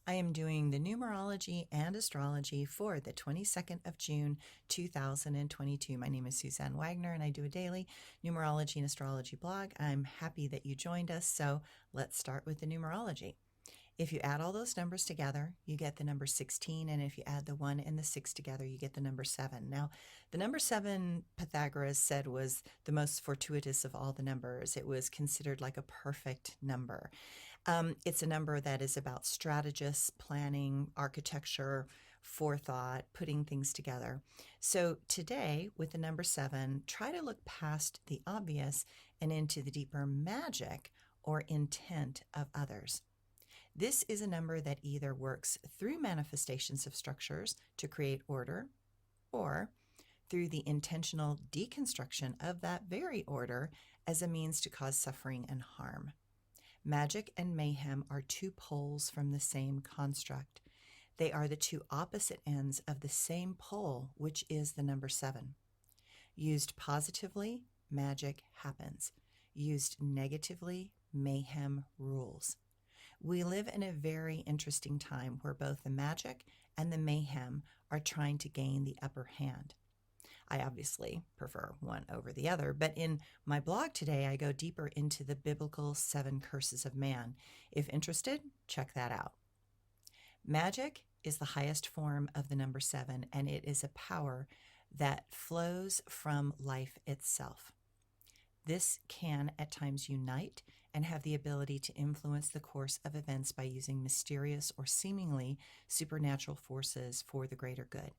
I am doing the numerology and astrology for the 22nd of June, 2022. My name is Suzanne Wagner, and I do a daily numerology and astrology blog. I'm happy that you joined us, so let's start with the numerology. If you add all those numbers together, you get the number 16, and if you add the 1 and the 6 together, you get the number 7. Now, the number 7, Pythagoras said, was the most fortuitous of all the numbers. It was considered like a perfect number. It's a number that is about strategists, planning, architecture, forethought, putting things together. So today, with the number 7, try to look past the obvious and into the deeper magic or intent of others. This is a number that either works through manifestations of structures to create order, or through the intentional deconstruction of that very order as a means to cause suffering and harm. Magic and mayhem are two poles from the same construct. They are the two opposite ends of the same pole, which is the number 7. Used positively, magic happens. Used negatively, mayhem rules. We live in a very interesting time where both the magic and the mayhem are trying to gain the upper hand. I obviously prefer one over the other, but in my blog today, I go deeper into the biblical 7 curses of man. If interested, check that out. Magic is the highest form of the number 7, and it is a power that flows from life itself. This can at times unite and have the ability to influence the course of events by using mysterious or seemingly supernatural forces for the greater good.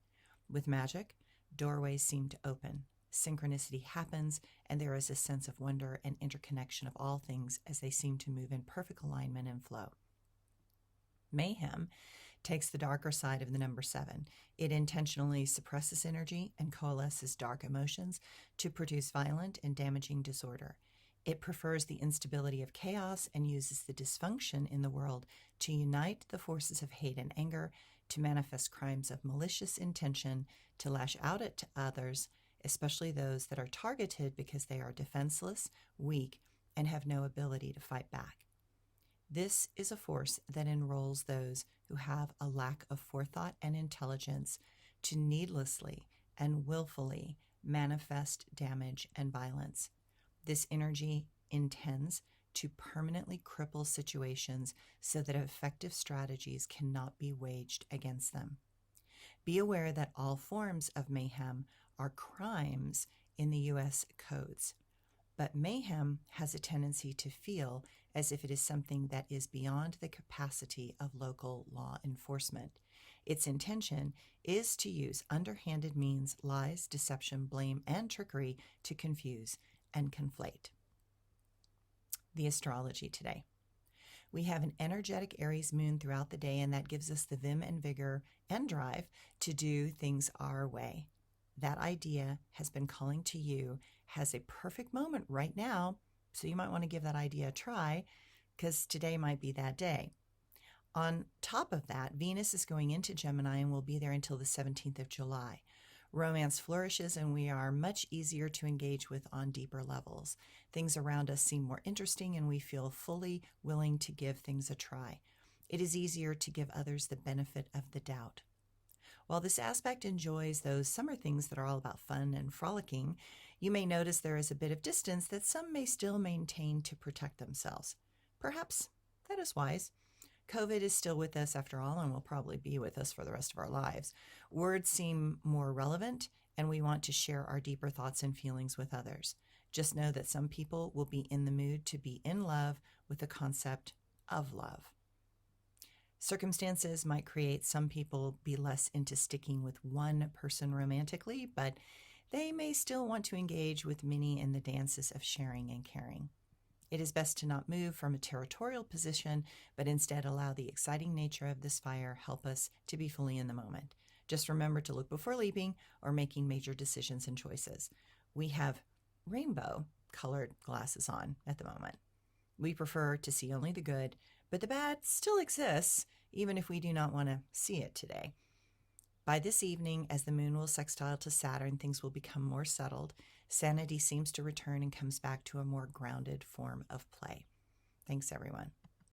With magic, doorways seem to open, synchronicity happens, and there is a sense of wonder and interconnection of all things as they seem to move in perfect alignment and flow. Mayhem takes the darker side of the number 7. It intentionally suppresses energy and coalesces dark emotions to produce violent and damaging disorder. It prefers the instability of chaos and uses the dysfunction in the world to unite the forces of hate and anger, to manifest crimes of malicious intention, to lash out at others, especially those that are targeted because they are defenseless, weak, and have no ability to fight back. This is a force that enrolls those who have a lack of forethought and intelligence to needlessly and willfully manifest damage and violence. This energy intends to permanently cripple situations so that effective strategies cannot be waged against them. Be aware that all forms of mayhem are crimes in the U.S. codes, but mayhem has a tendency to feel as if it is something that is beyond the capacity of local law enforcement. Its intention is to use underhanded means, lies, deception, blame, and trickery to confuse and conflate. The astrology today. We have an energetic Aries moon throughout the day, and that gives us the vim and vigor and drive to do things our way. That idea has been calling to you, has a perfect moment right now, so you might want to give that idea a try, because today might be that day. On top of that, Venus is going into Gemini and will be there until the 17th of July. Romance flourishes, and we are much easier to engage with on deeper levels. Things around us seem more interesting, and we feel fully willing to give things a try. It is easier to give others the benefit of the doubt. While this aspect enjoys those summer things that are all about fun and frolicking, you may notice there is a bit of distance that some may still maintain to protect themselves. Perhaps that is wise. COVID is still with us after all, and will probably be with us for the rest of our lives. Words seem more relevant, and we want to share our deeper thoughts and feelings with others. Just know that some people will be in the mood to be in love with the concept of love. Circumstances might create some people be less into sticking with one person romantically, but they may still want to engage with many in the dances of sharing and caring. It is best to not move from a territorial position, but instead allow the exciting nature of this fire help us to be fully in the moment. Just remember to look before leaping or making major decisions and choices. We have rainbow colored glasses on at the moment. We prefer to see only the good, but the bad still exists, even if we do not want to see it today. By this evening, as the moon will sextile to Saturn, things will become more settled. Sanity seems to return and comes back to a more grounded form of play. Thanks, everyone.